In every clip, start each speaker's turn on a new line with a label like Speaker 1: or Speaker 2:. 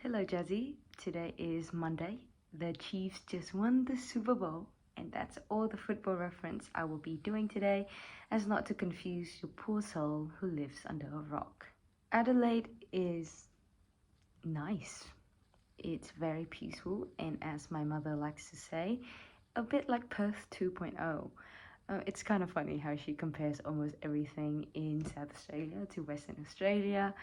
Speaker 1: Hello Jazzy, today is Monday. The Chiefs just won the Super Bowl, and that's all the football reference I will be doing today, as not to confuse your poor soul who lives under a rock. Adelaide is nice. It's very peaceful, and as my mother likes to say, a bit like Perth 2.0. It's kind of funny how she compares almost everything in South Australia to Western Australia.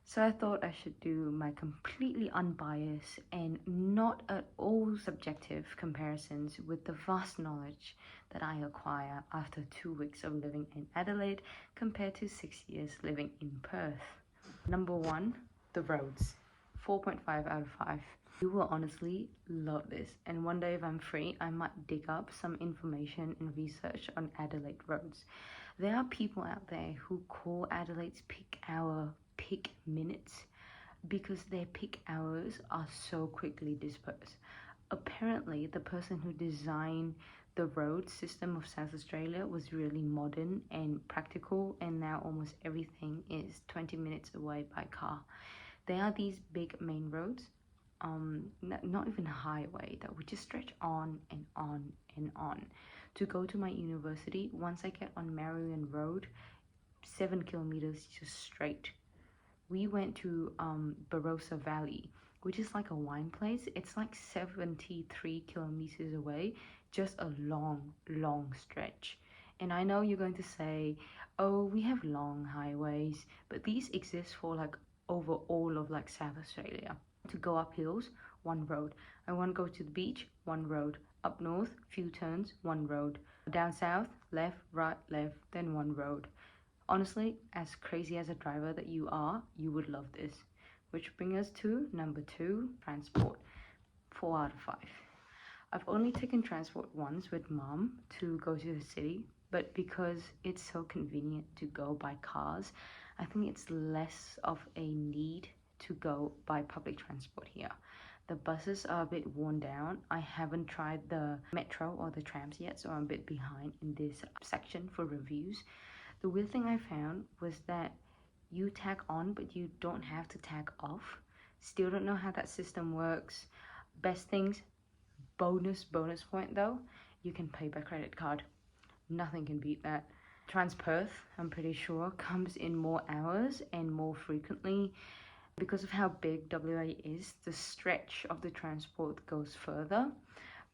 Speaker 1: So I thought I should do my completely unbiased and not at all subjective comparisons with the vast knowledge that I acquire after 2 weeks of living in Adelaide compared to 6 years living in Perth. Number 1, the roads. 4.5 out of 5. You will honestly love this, and one day if I'm free, I might dig up some information and research on Adelaide roads. There are people out there who call Adelaide's peak hour peak minutes because their peak hours are so quickly dispersed. Apparently, the person who designed the road system of South Australia was really modern and practical, and now almost everything is 20 minutes away by car. There are these big main roads, not even a highway, that would just stretch on and on and on. To go to my university, once I get on Marion Road, 7 kilometers just straight. We went to Barossa Valley, which is like a wine place. It's like 73 kilometers away, just a long stretch. And I know you're going to say, oh, we have long highways, but these exist for like over all of like South Australia. To go up hills, one road. I want to go to the beach, one road. Up north, few turns, one road. Down south, left, right, left, then one road. Honestly, as crazy as a driver that you are, you would love this. Which brings us to number 2, transport. 4 out of 5. I've only taken transport once with mom to go to the city, but because it's so convenient to go by cars, I think it's less of a need to go by public transport here. The buses are a bit worn down. I haven't tried the metro or the trams yet, so I'm a bit behind in this section for reviews. The weird thing I found was that you tag on, but you don't have to tag off. Still don't know how that system works. Best things, bonus point though, you can pay by credit card. Nothing can beat that. Transperth, I'm pretty sure, comes in more hours and more frequently. Because of how big WA is, the stretch of the transport goes further.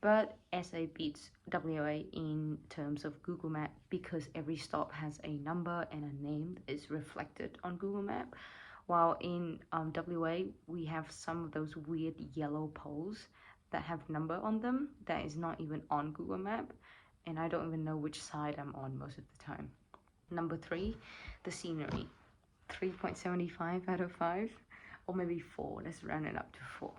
Speaker 1: But SA beats WA in terms of Google Map because every stop has a number and a name that is reflected on Google Map. While in WA, we have some of those weird yellow poles that have number on them that is not even on Google Map. And I don't even know which side I'm on most of the time. Number 3, the scenery. 3.75 out of 5, or maybe 4. Let's round it up to 4.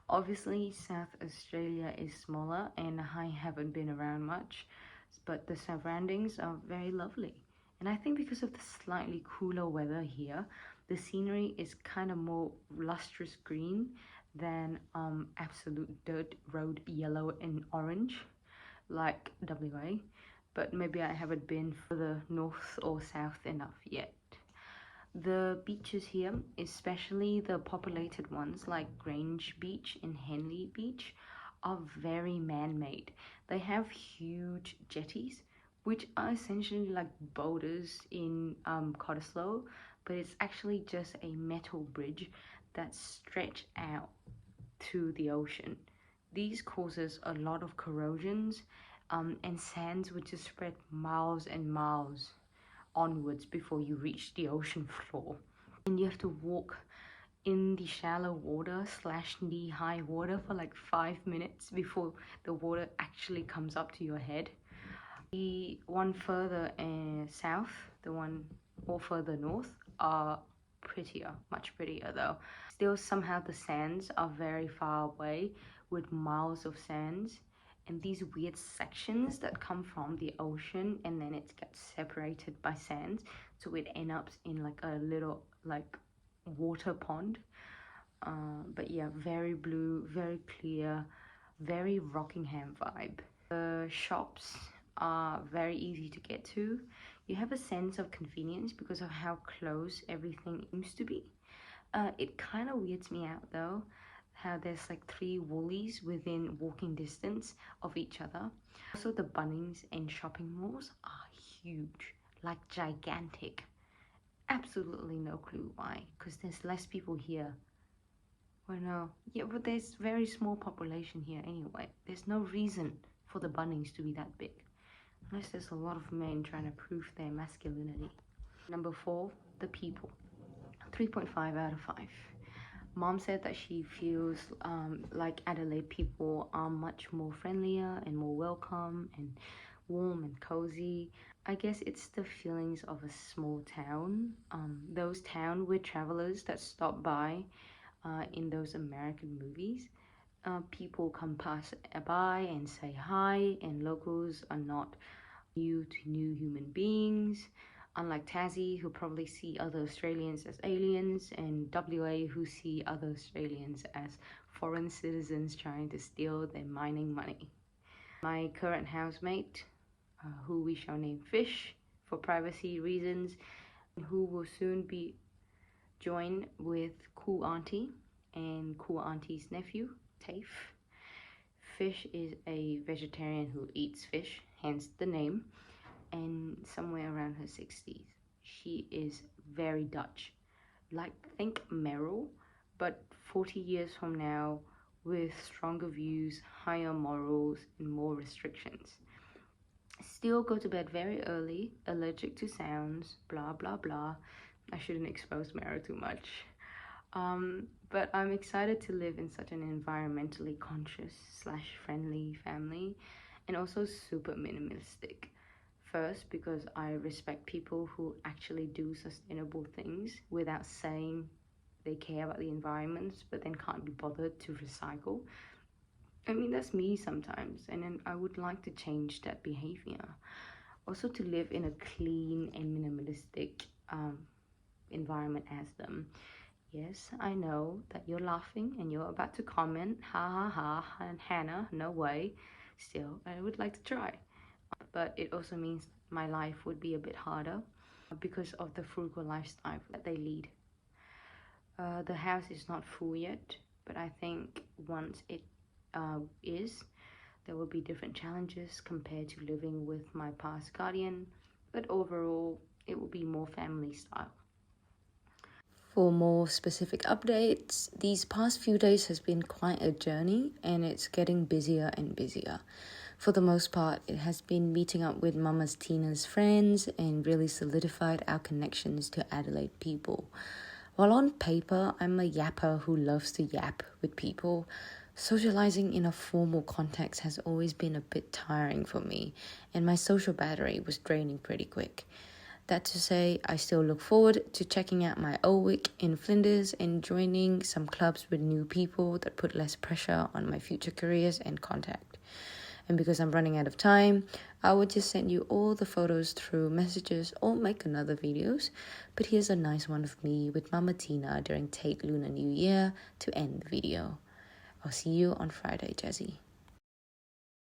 Speaker 1: Obviously, South Australia is smaller and I haven't been around much, but the surroundings are very lovely. And I think because of the slightly cooler weather here, the scenery is kind of more lustrous green than absolute dirt road yellow and orange like WA. But maybe I haven't been further north or south enough yet. The beaches here, especially the populated ones like Grange Beach and Henley Beach, are very man-made. They have huge jetties, which are essentially like boulders in Cottesloe, but it's actually just a metal bridge that's stretched out to the ocean. These causes a lot of corrosions, and sands would just spread miles and miles onwards before you reach the ocean floor, and you have to walk in the shallow water / knee-high water for like 5 minutes before the water actually comes up to your head. The one further south, the one or further north, are prettier, much prettier though. Still, somehow the sands are very far away with miles of sands, and these weird sections that come from the ocean and then it gets separated by sands, so it ends up in like a little like water pond. But yeah, very blue, very clear, very Rockingham vibe. The shops are very easy to get to. You have a sense of convenience because of how close everything seems to be. It kind of weirds me out though, how there's like 3 Woolies within walking distance of each other. Also, the Bunnings in shopping malls are huge, like gigantic. Absolutely no clue why, because there's less people here. Well, no, yeah, but there's very small population here anyway. There's no reason for the Bunnings to be that big, unless there's a lot of men trying to prove their masculinity. Number 4, the people. 3.5 out of 5. Mom said that she feels like Adelaide people are much more friendlier and more welcome and warm and cozy. I guess it's the feelings of a small town. Those town with travelers that stop by in those American movies. People come pass by and say hi, and locals are not new to new human beings. Unlike Tassie, who probably see other Australians as aliens, and WA, who see other Australians as foreign citizens trying to steal their mining money. My current housemate, who we shall name Fish for privacy reasons, who will soon be joined with Cool Auntie and Cool Auntie's nephew, Tafe. Fish is a vegetarian who eats fish, hence the name, and somewhere around her 60s. She is very Dutch, like think Meryl, but 40 years from now with stronger views, higher morals, and more restrictions. Still go to bed very early, allergic to sounds, blah blah blah. I shouldn't expose Meryl too much. But I'm excited to live in such an environmentally conscious / friendly family, and also super minimalistic. First, because I respect people who actually do sustainable things without saying they care about the environment, but then can't be bothered to recycle. I mean, that's me sometimes, and then I would like to change that behavior. Also, to live in a clean and minimalistic environment as them. Yes, I know that you're laughing and you're about to comment, ha ha ha, and Hannah, no way. Still, I would like to try. But it also means my life would be a bit harder because of the frugal lifestyle that they lead. The house is not full yet, but I think once it is, there will be different challenges compared to living with my past guardian, but overall, it will be more family style. For more specific updates, these past few days has been quite a journey, and it's getting busier and busier. For the most part, it has been meeting up with Mama's Tina's friends and really solidified our connections to Adelaide people. While on paper, I'm a yapper who loves to yap with people, socializing in a formal context has always been a bit tiring for me, and my social battery was draining pretty quick. That to say, I still look forward to checking out my old week in Flinders and joining some clubs with new people that put less pressure on my future careers and contact. And because I'm running out of time, I will just send you all the photos through messages or make another videos. But here's a nice one of me with Mama Tina during Tate Lunar New Year to end the video. I'll see you on Friday, Jessie.